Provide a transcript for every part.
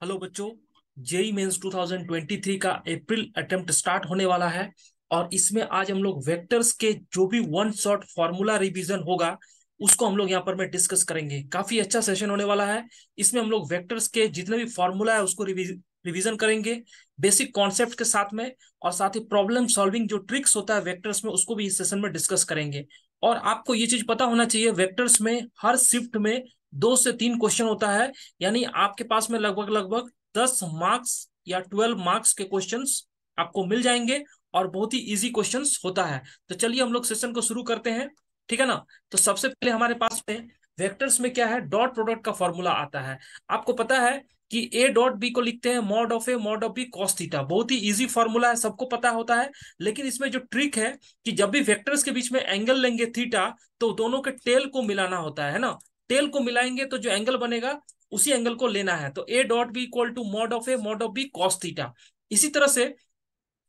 Hello बच्चों। JEE mains 2023 का अप्रैल attempt start होने वाला है और इसमें आज हम लोग वेक्टर्स के जो भी वन शॉट फॉर्मूला रिवीजन होगा उसको हम लोग यहाँ पर में डिस्कस करेंगे। काफी अच्छा सेशन होने वाला है। इसमें हम लोग वेक्टर्स के जितने भी फॉर्मूला है उसको रिवीजन करेंगे बेसिक कॉन्सेप्ट के साथ में, और साथ ही प्रॉब्लम सॉल्विंग जो ट्रिक्स होता है वेक्टर्स में उसको भी इस सेशन में डिस्कस करेंगे। और आपको ये चीज पता होना चाहिए, वेक्टर्स में हर शिफ्ट में 2 से 3 क्वेश्चन होता है। यानी आपके पास में लगभग लगभग 10 मार्क्स या 12 मार्क्स के क्वेश्चंस आपको मिल जाएंगे और बहुत ही इजी क्वेश्चंस होता है। तो चलिए हम लोग सेशन को शुरू करते हैं, ठीक है ना। तो सबसे पहले हमारे पास में वेक्टर्स में क्या है, डॉट प्रोडक्ट का फॉर्मूला आता है। आपको पता है कि ए डॉट बी को लिखते हैं mod of A mod of B cos theta. बहुत ही इजी फॉर्मूला है, सबको पता होता है। लेकिन इसमें जो ट्रिक है कि जब भी वेक्टर्स के बीच में एंगल लेंगे थीटा, तो दोनों के टेल को मिलाना होता है ना। टेल को मिलाएंगे तो जो एंगल बनेगा उसी एंगल को लेना है। तो A dot B equal to mod of A mod of B cos theta. इसी तरह से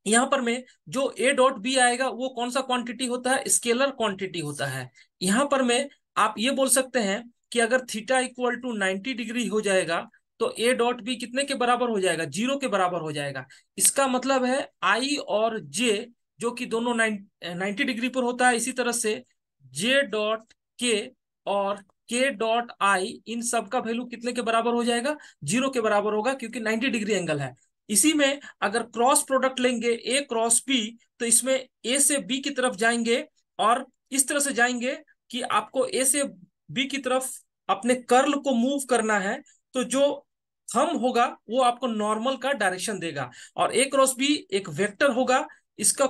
यहां पर में जो ए डॉट बी आएगा वो कौन सा क्वांटिटी होता है, स्केलर क्वांटिटी होता है। यहां पर में आप ये बोल सकते हैं कि अगर थीटा इक्वल टू 90 डिग्री हो जाएगा तो ए डॉट बी कितने के बराबर हो जाएगा, 0 के बराबर हो जाएगा। इसका मतलब है आई और जे जो कि दोनों 90 डिग्री पर होता है, इसी तरह से जे डॉट के और के डॉट आई इन सब का वैल्यू कितने के बराबर हो जाएगा, 0 के बराबर होगा, क्योंकि 90 डिग्री एंगल है। इसी में अगर क्रॉस प्रोडक्ट लेंगे ए क्रॉस बी, तो इसमें ए से बी की तरफ जाएंगे और इस तरह से जाएंगे कि आपको ए से बी की तरफ अपने कर्ल को मूव करना है। तो जो थंब होगा वो आपको नॉर्मल का डायरेक्शन देगा। और ए क्रॉस बी एक वेक्टर होगा, इसका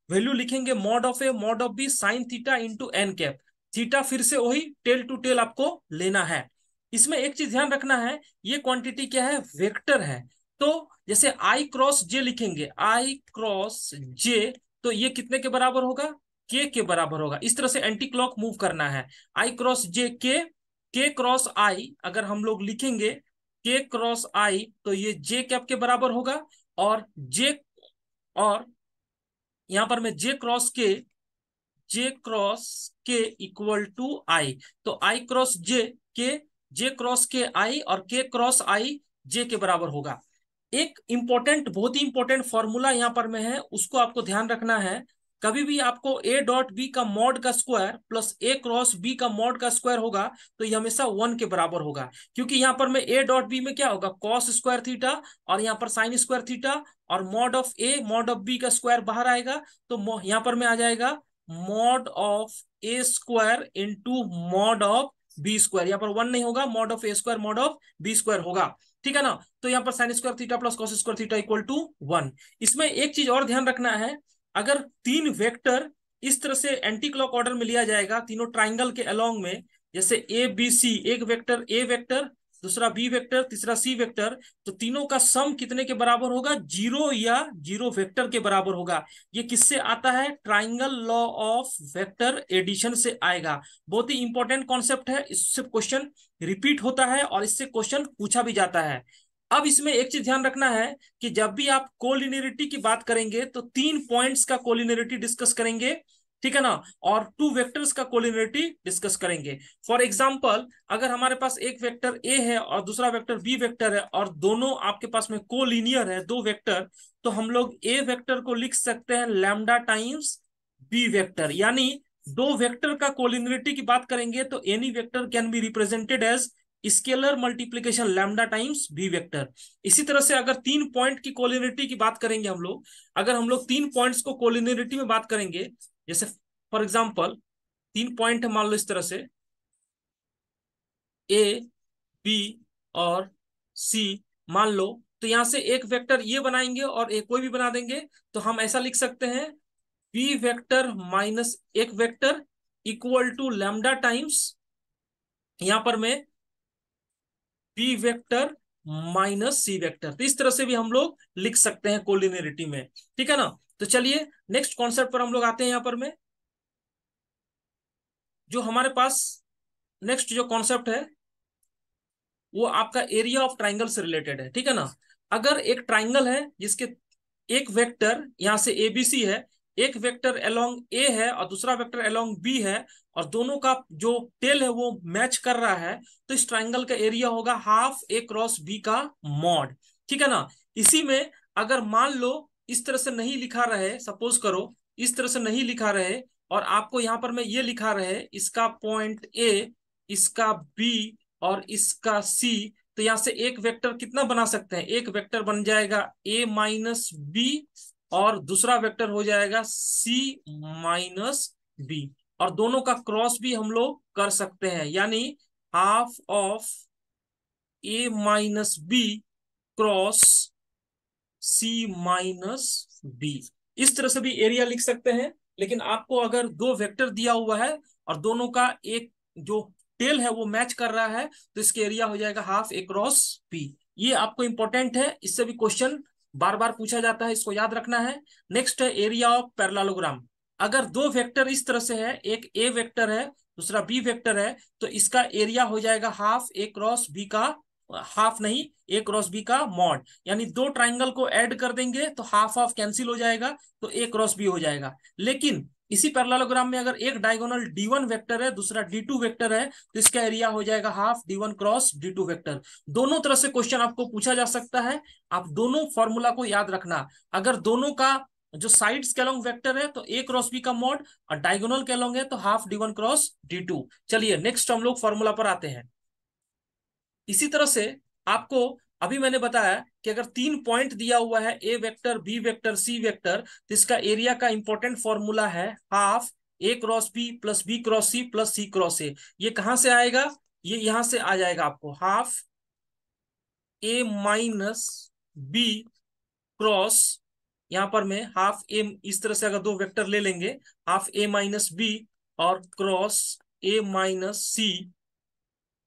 वैल्यू लिखेंगे mod of A mod of B sine theta into N cap. Theta फिर से वही टेल टू टेल आपको लेना है। इसमें एक चीज ध्यान रखना है, ये क्वांटिटी क्या है, वेक्टर है। तो जैसे आई क्रॉस जे लिखेंगे, आई क्रॉस जे, तो ये कितने के बराबर होगा, के बराबर होगा। इस तरह से एंटी क्लॉक मूव करना है। आई क्रॉस जे के क्रॉस आई अगर हम लोग लिखेंगे के क्रॉस आई, तो ये जे कैप के बराबर होगा। और जे और यहां पर मैं जे क्रॉस के इक्वल टू आई। तो आई क्रॉस के जे क्रॉस के आई और के क्रॉस आई जे के बराबर होगा। एक इंपॉर्टेंट, बहुत ही इंपॉर्टेंट फॉर्मूला यहां पर में है, उसको आपको ध्यान रखना है। कभी भी आपको ए डॉट बी का मॉड का स्क्वायर प्लस ए क्रॉस बी का मॉड का स्क्वायर होगा तो ये हमेशा 1 के बराबर होगा। क्योंकि यहां पर में ए डॉट बी में क्या होगा, कॉस स्क्वायर थीटा, और यहाँ पर साइन स्क्वायर थीटा, और mod of A mod of B का स्क्वायर बाहर आएगा। तो यहाँ पर में आ जाएगा mod of A square into mod of B square. यहाँ पर 1 नहीं होगा, mod of A square mod of B square होगा, ठीक है ना। तो यहाँ पर sine square theta plus cos square theta equal to 1। इसमें एक चीज और ध्यान रखना है, अगर तीन वेक्टर इस तरह से एंटी क्लॉक ऑर्डर में लिया जाएगा तीनों ट्राइंगल के अलोंग में, जैसे ए बी सी, एक वेक्टर ए वेक्टर, दूसरा बी वेक्टर, तीसरा सी वेक्टर, तो तीनों का सम कितने के बराबर होगा, 0 या 0 वेक्टर के बराबर होगा। ये किससे आता है, triangle law of vector addition से आएगा। बहुत ही इंपॉर्टेंट कॉन्सेप्ट है, इससे क्वेश्चन रिपीट होता है और इससे क्वेश्चन पूछा भी जाता है। अब इसमें एक चीज ध्यान रखना है कि जब भी आप कोलिनियरिटी की बात करेंगे तो 3 पॉइंट्स का कोलिनियरिटी डिस्कस करेंगे, ठीक है ना, और 2 वेक्टर्स का कोलिनियरिटी डिस्कस करेंगे। फॉर एग्जाम्पल, अगर हमारे पास एक वेक्टर ए है और दूसरा वेक्टर बी वेक्टर है और दोनों आपके पास में कोलिनियर है, 2 वेक्टर, तो हम लोग ए वेक्टर को लिख सकते हैं लैम्डा टाइम्स बी वेक्टर। यानी 2 वेक्टर का कोलिनियरिटी की बात करेंगे तो any vector can be represented as scalar multiplication lambda times B vector. इसी तरह से अगर 3 पॉइंट की कोलिनियरिटी की बात करेंगे हम लोग, अगर हम लोग 3 पॉइंट्स को कोलिनियरिटी में बात करेंगे, जैसे फॉर एग्जांपल 3 पॉइंट है, मान लो इस तरह से ए बी और सी, मान लो, तो यहां से एक वेक्टर ये बनाएंगे और एक कोई भी बना देंगे। तो हम ऐसा लिख सकते हैं बी वेक्टर माइनस एक vector equal to lambda times, यहां पर मैं B vector minus C vector. तो इस तरह से भी हम लोग लिख सकते हैं कोलिनियरिटी में, ठीक है ना। तो चलिए नेक्स्ट कॉन्सेप्ट पर हम लोग आते हैं। यहां पर में जो हमारे पास नेक्स्ट जो कॉन्सेप्ट है वो आपका एरिया ऑफ ट्राइंगल से रिलेटेड है, ठीक है ना। अगर एक ट्राइंगल है जिसके एक वेक्टर यहां से एबीसी है, एक वेक्टर अलोंग ए है और दूसरा वेक्टर अलोंग बी है, और दोनों का जो टेल है वो मैच कर रहा है, तो इस ट्राइंगल का एरिया होगा हाफ ए क्रॉस बी का मॉड। ठीक है ना। इसी में अगर मान लो इस तरह से नहीं लिखा रहे, सपोज करो इस तरह से नहीं लिखा रहे, और आपको यहां पर मैं ये लिखा रहे इसका पॉइंट ए, इसका बी और इसका सी, तो यहां से एक वेक्टर कितना बना सकते हैं, एक वेक्टर बन जाएगा a माइनस बी, और दूसरा वेक्टर हो जाएगा c माइनस बी, और दोनों का क्रॉस भी हम लोग कर सकते हैं, यानी half of a minus B cross c minus B. इस तरह से भी एरिया लिख सकते हैं। लेकिन आपको अगर दो वेक्टर दिया हुआ है और दोनों का एक जो टेल है वो मैच कर रहा है, तो इसके एरिया हो जाएगा हाफ ए क्रॉस बी। ये आपको इंपॉर्टेंट है, इससे भी क्वेश्चन बार बार पूछा जाता है, इसको याद रखना है। नेक्स्ट है एरिया ऑफ पैरेललोग्राम। अगर दो वेक्टर इस तरह से है, एक ए वेक्टर है दूसरा बी वेक्टर है, तो इसका एरिया हो जाएगा हाफ ए क्रॉस बी का, हाफ नहीं ए क्रॉस बी का मॉड, यानी दो ट्राइंगल को ऐड कर देंगे तो हाफ हाफ कैंसिल हो जाएगा, तो ए क्रॉस बी हो जाएगा। लेकिन इसी पैरेललोग्राम में अगर एक डायगोनल D1 वेक्टर है दूसरा D2 वेक्टर है, तो इसका एरिया हो जाएगा half D1 cross D2 vector. दोनों तरह से क्वेश्चन आपको पूछा जा सकता है, आप दोनों फॉर्मूला को याद रखना। अगर दोनों का जो साइड्स के अलोंग वेक्टर है तो ए क्रॉस बी का मॉड, और डायगोनल के अलोंग है तो हाफ D1 क्रॉस D2। चलिए नेक्स्ट हम लोग फॉर्मूला पर आते हैं। इसी तरह से आपको अभी मैंने बताया कि अगर तीन पॉइंट दिया हुआ है A vector B vector C vector, तो इसका एरिया का इंपॉर्टेंट फॉर्मूला है half A cross B plus B cross C plus C cross A. ये कहां से आएगा, ये यहां से आ जाएगा आपको, half A minus B cross, यहां पर मैं हाफ ए, इस तरह से अगर दो वेक्टर ले लेंगे, हाफ ए माइनस बी और cross A minus C,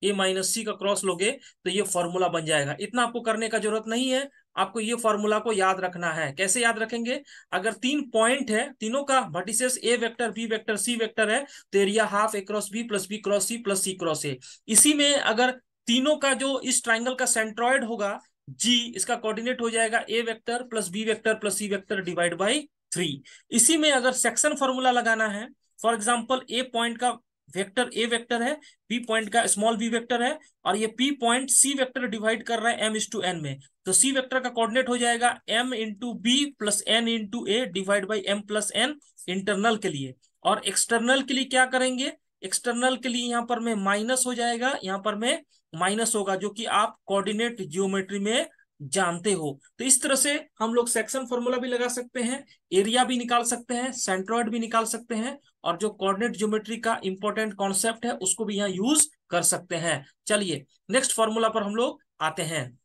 A minus C का क्रॉस लोगे तो ये फॉर्मूला बन जाएगा। इतना आपको करने का जरूरत नहीं है, आपको ये फॉर्मूला को याद रखना है। कैसे याद रखेंगे, अगर तीन पॉइंट है, तीनों का vertices A vector B vector C vector है, तो area half A cross B plus B cross C plus C cross A. इसी में अगर तीनों का जो इस ट्राइंगल का सेंट्रॉइड होगा जी, इसका कोऑर्डिनेट हो जाएगा A vector plus B vector plus C vector divide by 3। इसी में अगर सेक्शन फॉर्मूला लगाना है, फॉर एग्जाम्पल ए पॉइंट का वेक्टर ए वेक्टर है, बी पॉइंट का स्मॉल बी वेक्टर है, और ये P point C vector divide कर रहा है m/n में, तो सी वेक्टर का कोऑर्डिनेट हो जाएगा m into B plus n into A divide by m plus n internal के लिए। और एक्सटर्नल के लिए क्या करेंगे, एक्सटर्नल के लिए यहाँ पर में माइनस हो जाएगा, यहाँ पर में माइनस होगा, जो कि आप कोऑर्डिनेट ज्योमेट्री में जानते हो। तो इस तरह से हम लोग सेक्शन फॉर्मूला भी लगा सकते हैं, एरिया भी निकाल सकते हैं, सेंट्रॉइड भी निकाल सकते हैं, और जो कोऑर्डिनेट ज्योमेट्री का इंपॉर्टेंट कॉन्सेप्ट है उसको भी यहाँ यूज कर सकते हैं। चलिए नेक्स्ट फॉर्मूला पर हम लोग आते हैं।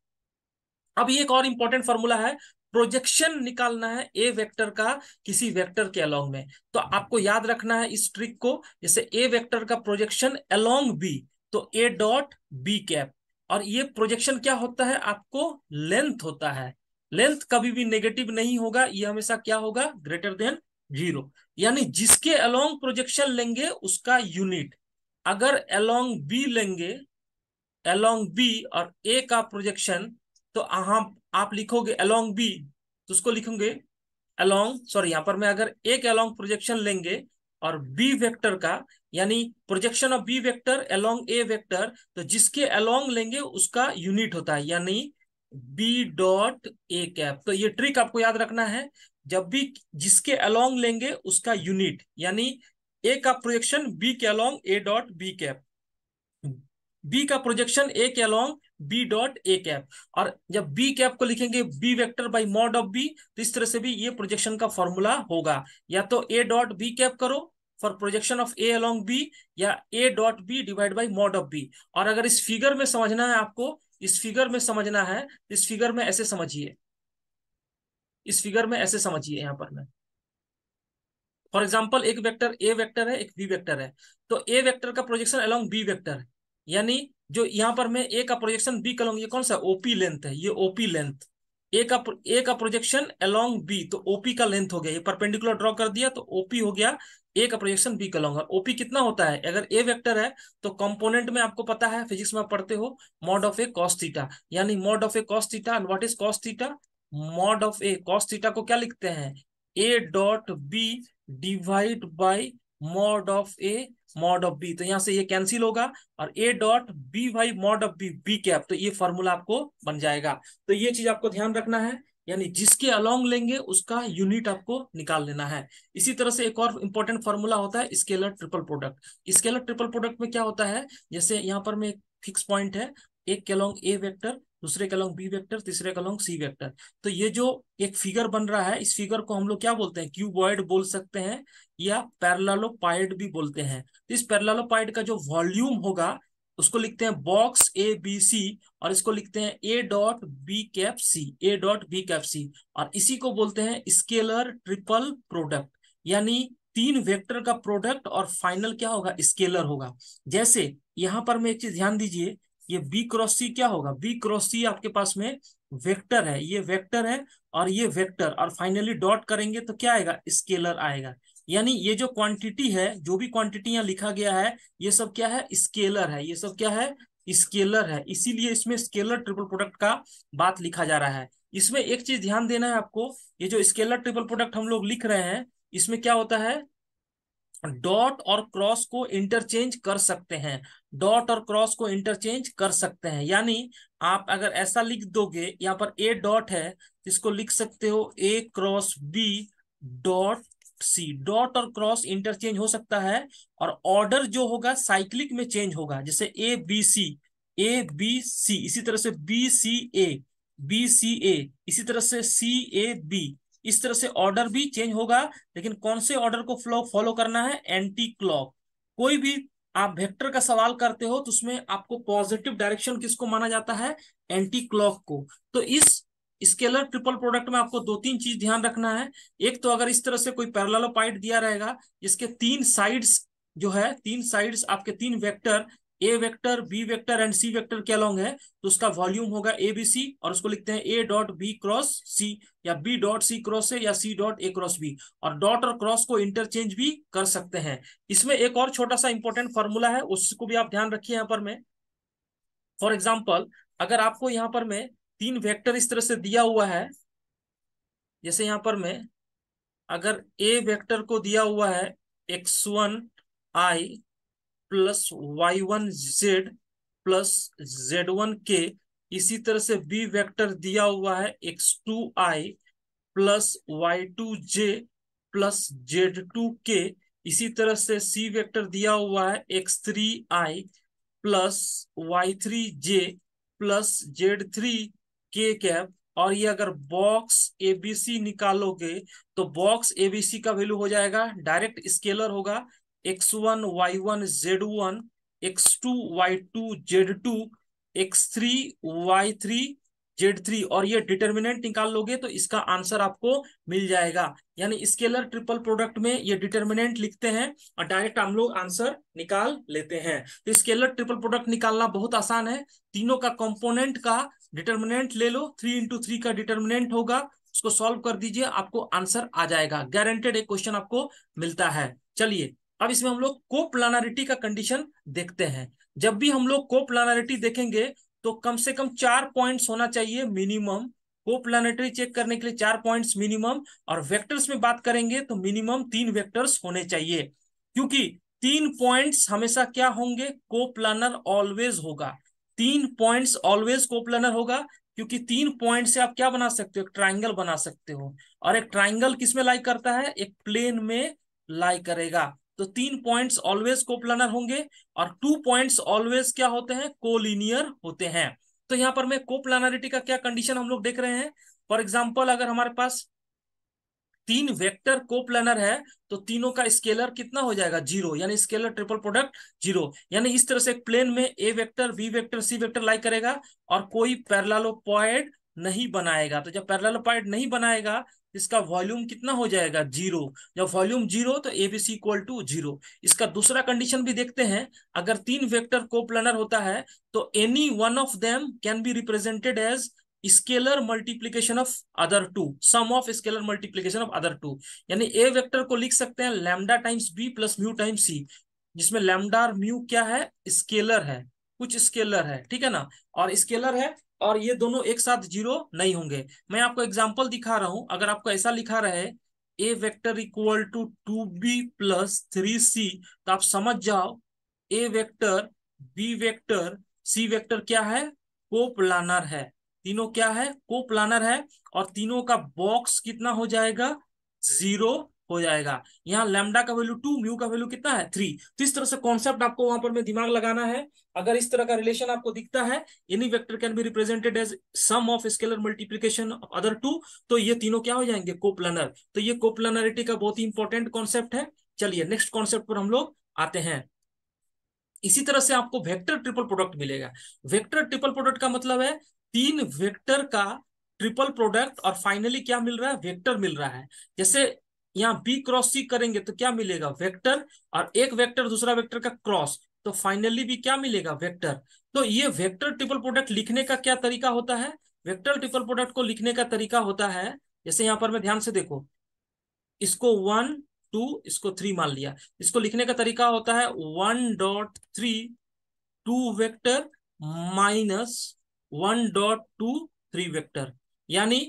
अब ये एक और इंपॉर्टेंट फॉर्मूला है, प्रोजेक्शन निकालना है ए वेक्टर का किसी वेक्टर के अलोंग में। तो आपको याद रखना है इस ट्रिक को, जैसे ए वेक्टर का प्रोजेक्शन अलोंग बी, तो ए डॉट बी कैप, और ये प्रोजेक्शन क्या होता है, आपको लेंथ होता है। लेंथ कभी भी नेगेटिव नहीं होगा, ये हमेशा क्या होगा, ग्रेटर देन 0, यानी जिसके अलोंग प्रोजेक्शन लेंगे उसका यूनिट। अगर अलोंग बी लेंगे, अलोंग बी और ए का प्रोजेक्शन, तो आप लिखोगे अलोंग बी, तो उसको लिखोगे अलोंग, सॉरी यहाँ पर मैं अगर ए के अलोंग प्रोजेक्शन लेंगे और बी वेक्टर का, यानी projection of B vector along A vector, तो जिसके अलोंग लेंगे उसका यूनिट होता है, यानी बी डॉट ए कैप। तो ये ट्रिक आपको याद रखना है, जब भी जिसके अलोंग लेंगे उसका यूनिट, यानी ए का प्रोजेक्शन बी के along A dot B cap, B का प्रोजेक्शन ए के along B dot A cap, और जब बी कैप को लिखेंगे B vector by mod of B, तो इस तरह से भी ये प्रोजेक्शन का फॉर्मूला होगा, या तो ए डॉट बी कैप करो for projection of A along B, या A dot B divide by mod of B. और अगर इस फिगर में समझना है आपको, इस फिगर में समझना है, इस फिगर में ऐसे समझिए, इस फिगर में ऐसे समझिए, यहाँ पर मैं फॉर एग्जाम्पल एक वेक्टर ए वेक्टर है एक बी वेक्टर है, तो ए वेक्टर का प्रोजेक्शन अलोंग बी वेक्टर है, यानी जो यहाँ पर मैं ए का प्रोजेक्शन बी अलोंग, ये कौन सा ओपी लेंथ है, ये ओपी लेंथ, ए का प्रोजेक्शन अलोंग बी, तो ओपी का लेंथ हो गया, ये परपेंडिकुलर ड्रॉ कर दिया तो ओपी हो गया ए का प्रोजेक्शन बी का अलोंग। ओपी कितना होता है, अगर ए वेक्टर है तो कंपोनेंट में आपको पता है, फिजिक्स में आप पढ़ते हो, mod of A cos theta, यानी mod of A cos theta. What is cos theta, mod of A cos theta को क्या लिखते हैं, A dot B divide by mod of A mod of B, तो यहां से ये कैंसिल होगा, और A dot B by mod of B B cap, तो ये फॉर्मूला आपको बन जाएगा। तो ये चीज आपको ध्यान रखना है, यानी जिसके अलोंग लेंगे उसका यूनिट आपको निकाल लेना है। इसी तरह से एक और इंपॉर्टेंट फॉर्मूला होता है scalar triple product. Scalar triple product में क्या होता है, जैसे यहाँ पर में एक फिक्स पॉइंट है, एक के अलोंग ए वेक्टर, दूसरे के अलोंग बी वेक्टर, तीसरे के अलोंग सी वेक्टर। तो ये जो एक फिगर बन रहा है, इस फिगर को हम लोग क्या बोलते हैं, क्यूबॉइड बोल सकते हैं या पैरेललोपाइड भी बोलते हैं। तो इस पैरेललोपाइड का जो वॉल्यूम होगा उसको लिखते हैं बॉक्स ए बी सी, और इसको लिखते हैं A dot B cap C, A dot B cap C. और इसी को बोलते हैं स्केलर ट्रिपल प्रोडक्ट, यानी तीन वेक्टर का प्रोडक्ट और फाइनल क्या होगा, स्केलर होगा। जैसे यहां पर में एक चीज ध्यान दीजिए, ये बी क्रॉस सी क्या होगा, बी क्रॉस सी आपके पास में वेक्टर है, ये वेक्टर है और ये वेक्टर, और फाइनली डॉट करेंगे तो क्या आएगा, स्केलर आएगा। यानी ये जो क्वांटिटी है, जो भी क्वांटिटी यहाँ लिखा गया है, ये सब क्या है, स्केलर है, ये सब क्या है, स्केलर है। इसीलिए इसमें स्केलर ट्रिपल प्रोडक्ट का बात लिखा जा रहा है। इसमें एक चीज ध्यान देना है आपको, ये जो स्केलर ट्रिपल प्रोडक्ट हम लोग लिख रहे हैं, इसमें क्या होता है, डॉट और क्रॉस को इंटरचेंज कर सकते हैं, डॉट और क्रॉस को इंटरचेंज कर सकते हैं। यानी आप अगर ऐसा लिख दोगे, यहाँ पर ए डॉट है, इसको लिख सकते हो A cross B dot C. Dot और क्रॉस इंटरचेंज हो सकता है, और ऑर्डर जो होगा साइक्लिक में चेंज होगा, जैसे A B C, A B C, इसी तरह से बी सी ए, बी सी ए, इसी तरह से सी ए बी, इस तरह से ऑर्डर भी चेंज होगा। लेकिन कौन से ऑर्डर को फॉलो करना है, एंटी क्लॉक। कोई भी आप वेक्टर का सवाल करते हो तो उसमें आपको पॉजिटिव डायरेक्शन किसको माना जाता है, एंटी क्लॉक को। तो इस स्केलर ट्रिपल प्रोडक्ट में आपको दो तीन चीज ध्यान रखना है। एक तो अगर इस तरह से कोई पैरेललोपाइड दिया रहेगा जिसके तीन साइड्स जो है, तीन साइड्स आपके तीन vector, A vector B vector and C vector के अलोंग है, तो उसका वॉल्यूम होगा ए बी सी, और उसको लिखते हैं A dot B cross C, या B dot C cross A, या C dot A cross B. और डॉट और क्रॉस को इंटरचेंज भी कर सकते हैं। इसमें एक और छोटा सा इंपॉर्टेंट फॉर्मूला है, उसको भी आप ध्यान रखिए। यहाँ पर में फॉर एग्जाम्पल, अगर आपको यहाँ पर में तीन वेक्टर इस तरह से दिया हुआ है, जैसे यहाँ पर में अगर ए वेक्टर को दिया हुआ है x1 i plus y1 z plus z1 k, इसी तरह से बी वेक्टर दिया हुआ है x2 i plus y2 j plus z2 k, इसी तरह से सी वेक्टर दिया हुआ है x3 i plus y3 j plus z3 k cap. और ये अगर बॉक्स एबीसी निकालोगे तो बॉक्स एबीसी का वैल्यू हो जाएगा, डायरेक्ट स्केलर होगा, x1 y1 z1, x2 y2 z2, x3 y3 z3, और ये डिटर्मिनेंट निकाल लोगे तो इसका आंसर आपको मिल जाएगा। यानी स्केलर ट्रिपल प्रोडक्ट में ये डिटर्मिनेंट लिखते हैं और डायरेक्ट हम लोग आंसर निकाल लेते हैं। तो स्केलर ट्रिपल प्रोडक्ट निकालना बहुत आसान है। तीनों का कंपोनेंट का डिटर्मिनेंट ले लो, 3 × 3 का डिटर्मिनेंट होगा, उसको सॉल्व कर दीजिए, आपको आंसर आ जाएगा, गारंटेड एक क्वेश्चन आपको मिलता है। चलिए अब इसमें हम लोग कोप्लानरिटी का कंडीशन देखते हैं। जब भी हम लोग कोप्लानरिटी देखेंगे तो कम से कम 4 पॉइंट्स होना चाहिए मिनिमम, कोप्लानरिटी चेक करने के लिए 4 पॉइंट्स मिनिमम। और वेक्टर्स में बात करेंगे तो मिनिमम 3 वेक्टर्स होने चाहिए, क्योंकि 3 पॉइंट्स हमेशा क्या होंगे, कोप्लानर ऑलवेज होगा। 3 पॉइंट्स ऑलवेज कोप्लानर होगा, क्योंकि 3 पॉइंट से आप क्या बना सकते हो, एक ट्राइंगल बना सकते हो। और एक ट्राइंगल किस में लाई करता है, एक प्लेन में लाई करेगा। तो 3 पॉइंट्स ऑलवेज कोप्लानर होंगे, और 2 पॉइंट्स ऑलवेज क्या होते हैं, कोलिनियर होते हैं। तो यहाँ पर मैं कोप्लानरिटी का क्या कंडीशन हम लोग देख रहे हैं। फॉर एग्जाम्पल, अगर हमारे पास 3 वेक्टर कोप्लानर है तो तीनों का स्केलर कितना हो जाएगा, 0, यानी स्केलर ट्रिपल प्रोडक्ट 0। यानी इस तरह से एक प्लेन में A vector B vector C vector lie करेगा और कोई पैरेललोपॉइड नहीं बनाएगा। तो जब पैरेललोपॉइड नहीं बनाएगा, इसका वॉल्यूम कितना हो जाएगा, 0। जब वॉल्यूम 0 तो एबीसी इक्वल टू 0। इसका दूसरा कंडीशन भी देखते हैं। अगर 3 वेक्टर कोप्लानर होता है तो any one of them can be represented as scalar multiplication of other two, sum of scalar multiplication of other two. यानी ए वेक्टर को लिख सकते हैं lambda times B plus mu times C, जिसमें lambda और म्यू क्या है, scalar है, कुछ स्केलर है, ठीक है ना, और स्केलर है, और ये दोनों एक साथ 0 नहीं होंगे। मैं आपको एग्जांपल दिखा रहा हूं। अगर आपको ऐसा लिखा रहे A vector equal to 2b plus 3c, तो आप समझ जाओ A vector, B vector, C vector क्या है, कोप्लानर है। तीनों क्या है, कोप्लानर है। और तीनों का बॉक्स कितना हो जाएगा, 0 हो जाएगा। यहाँ लैम्डा का वैल्यू 2, म्यू का वैल्यू कितना है 3। तो इस तरह से कॉन्सेप्ट आपको वहां पर में दिमाग लगाना है। अगर इस तरह का रिलेशन आपको दिखता है, any vector can be represented as sum of scalar multiplication of other two, तो ये तीनों क्या हो जाएंगे, कोप्लानर। तो ये कोप्लानरिटी का बहुत ही इंपॉर्टेंट कॉन्सेप्ट है। चलिए नेक्स्ट कॉन्सेप्ट पर हम लोग आते हैं। इसी तरह से आपको वेक्टर ट्रिपल प्रोडक्ट मिलेगा। वेक्टर ट्रिपल प्रोडक्ट का मतलब है तीन वेक्टर का ट्रिपल प्रोडक्ट, और फाइनली क्या मिल रहा है, वेक्टर मिल रहा है। जैसे यहाँ बी क्रॉस सी करेंगे तो क्या मिलेगा, वेक्टर, और एक वेक्टर दूसरा वेक्टर का क्रॉस, तो फाइनली भी क्या मिलेगा, वेक्टर। तो ये वेक्टर ट्रिपल प्रोडक्ट लिखने का क्या तरीका होता है, वेक्टर ट्रिपल प्रोडक्ट को लिखने का तरीका होता है, जैसे यहाँ पर मैं ध्यान से देखो, इसको 1 2, इसको 3 मान लिया। इसको लिखने का तरीका होता है 1.3 2 वेक्टर माइनस 1.2 3 वेक्टर, यानी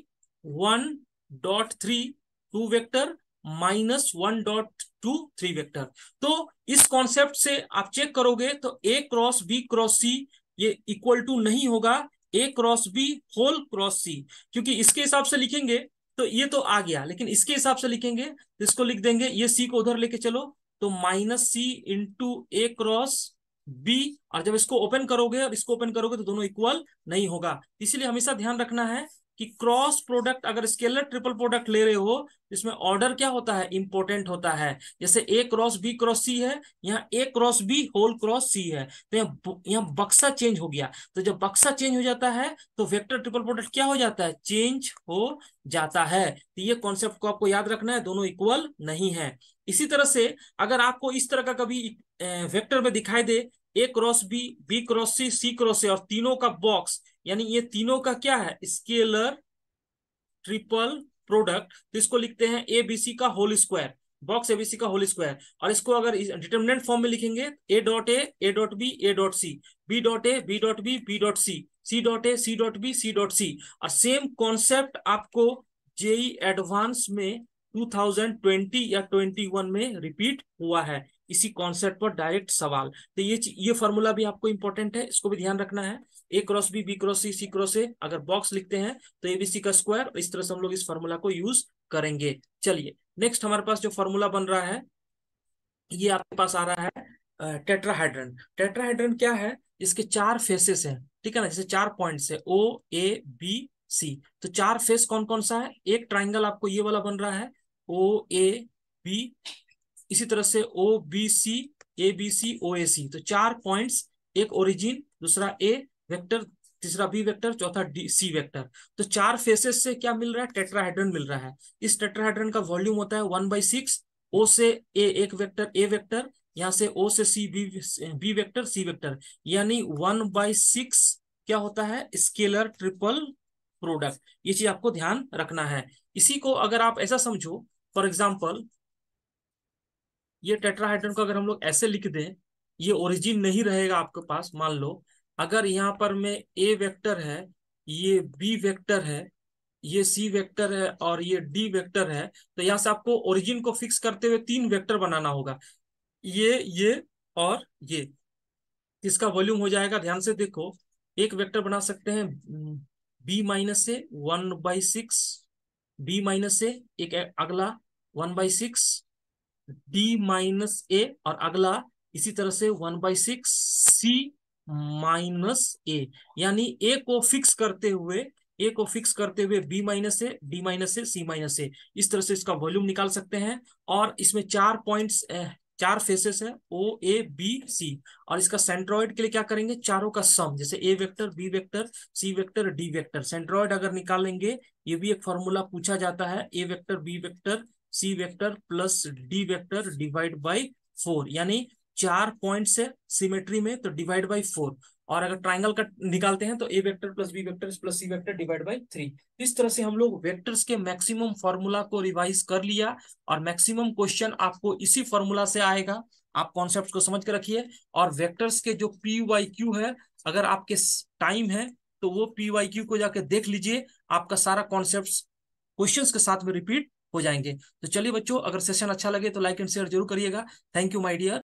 1.3 2 वेक्टर माइनस 1.2 3 वेक्टर। तो इस कॉन्सेप्ट से आप चेक करोगे तो ए क्रॉस बी क्रॉस सी ये इक्वल टू नहीं होगा ए क्रॉस बी होल क्रॉस सी, क्योंकि इसके हिसाब से लिखेंगे तो ये तो आ गया, लेकिन इसके हिसाब से लिखेंगे तो इसको लिख देंगे, ये सी को उधर लेके चलो, तो माइनस सी इंटू ए क्रॉस बी, और जब इसको ओपन करोगे और इसको ओपन करोगे तो दोनों इक्वल नहीं होगा। इसलिए हमेशा ध्यान रखना है कि क्रॉस प्रोडक्ट अगर स्केलर ट्रिपल प्रोडक्ट ले रहे हो, इसमें ऑर्डर क्या होता है, इंपॉर्टेंट होता है। जैसे ए क्रॉस बी क्रॉस सी है, यहाँ ए क्रॉस बी होल क्रॉस सी है, तो यहाँ बक्सा चेंज हो गया। तो जब बक्सा चेंज हो जाता है तो वेक्टर ट्रिपल प्रोडक्ट क्या हो जाता है, चेंज हो जाता है। तो ये कॉन्सेप्ट को आपको याद रखना है, दोनों इक्वल नहीं है। इसी तरह से अगर आपको इस तरह का कभी वेक्टर में दिखाई दे A cross B, B cross C, C cross A, और तीनों का बॉक्स, यानी ये तीनों का क्या है, स्केलर ट्रिपल प्रोडक्ट, तो इसको लिखते हैं एबीसी का होल स्क्वायर, बॉक्स एबीसी का होल स्क्वायर। और इसको अगर डिटर्मिनेंट फॉर्म में लिखेंगे A dot B, A dot C, B dot A, B dot B, B dot C dot A, C dot B, C dot C. और same concept आपको JEE advance में 2020 या 21 में रिपीट हुआ है, इसी कॉन्सेप्ट पर डायरेक्ट सवाल। तो ये फॉर्मूला भी आपको इंपॉर्टेंट है, इसको भी ध्यान रखना है। A cross B, B cross C, C cross A, अगर बॉक्स लिखते हैं तो एबीसी का स्क्वायर, इस तरह से हम लोग इस फॉर्मूला को यूज करेंगे। चलिए नेक्स्ट हमारे पास जो फॉर्मूला बन रहा है, ये आपके पास आ रहा है टेट्राहाइड्रन। टेट्राहाइड्रन क्या है, इसके चार फेसेस हैं, ठीक है ना, जैसे चार पॉइंट्स है ओ ए बी सी। तो चार फेस कौन कौन सा है, एक ट्राइंगल आपको ये वाला बन रहा है ओ ए बी, इसी तरह से O B C, A B C, ओ ए सी। तो चार पॉइंट्स, एक ओरिजिन, दूसरा ए वेक्टर, तीसरा बी वेक्टर, चौथा डी सी वेक्टर। तो चार फेसेस से क्या मिल रहा है, टेट्राहाइड्रन मिल रहा है। इस टेट्राहाइड्रन का वॉल्यूम होता है 1/6, ओ से ए एक वेक्टर ए वेक्टर, यहाँ से ओ से C B, B vector C vector, यानी 1/6 क्या होता है, स्केलर ट्रिपल प्रोडक्ट। ये चीज आपको ध्यान रखना है। इसी को अगर आप ऐसा समझो, फॉर एग्जाम्पल ये टेट्राहाइड्रन को अगर हम लोग ऐसे लिख दें, ये ओरिजिन नहीं रहेगा आपके पास। मान लो अगर यहाँ पर में ए वेक्टर है, ये बी वेक्टर है, ये सी वेक्टर है और ये डी वेक्टर है, तो यहाँ से आपको ओरिजिन को फिक्स करते हुए तीन वेक्टर बनाना होगा, ये और ये। इसका वॉल्यूम हो जाएगा, ध्यान से देखो, एक वेक्टर बना सकते हैं बी माइनस से 1/6, बी माइनस से एक अगला 1/6, डी माइनस ए, और अगला इसी तरह से 1/6 सी माइनस ए। यानी ए को फिक्स करते हुए बी माइनस ए, डी माइनस ए, सी माइनस ए, इस तरह से इसका वॉल्यूम निकाल सकते हैं। और इसमें चार पॉइंट्स, चार फेसेस है ओ ए बी सी, और इसका सेंट्रॉइड के लिए क्या करेंगे, चारों का सम, जैसे A vector, B vector, C vector, D vector, centroid अगर निकालेंगे, ये भी एक फॉर्मूला पूछा जाता है, A vector B vector C vector plus D vector divide by 4, यानी चार पॉइंट्स है सिमेट्री में तो डिवाइड बाई 4। और अगर ट्राइंगल का निकालते हैं तो A vector plus B vector plus C vector divide by 3। इस तरह से हम लोग वेक्टर्स के मैक्सिमम फॉर्मूला को रिवाइज कर लिया, और मैक्सिमम क्वेश्चन आपको इसी फॉर्मूला से आएगा। आप कॉन्सेप्ट को समझ के रखिए। और वेक्टर्स के जो पी वाई क्यू है, अगर आपके टाइम है तो वो पी वाई क्यू को जाके देख लीजिए, आपका सारा कॉन्सेप्ट क्वेश्चंस के साथ में रिपीट हो जाएंगे। तो चलिए बच्चों, अगर सेशन अच्छा लगे तो लाइक एंड शेयर जरूर करिएगा। Thank you my dear.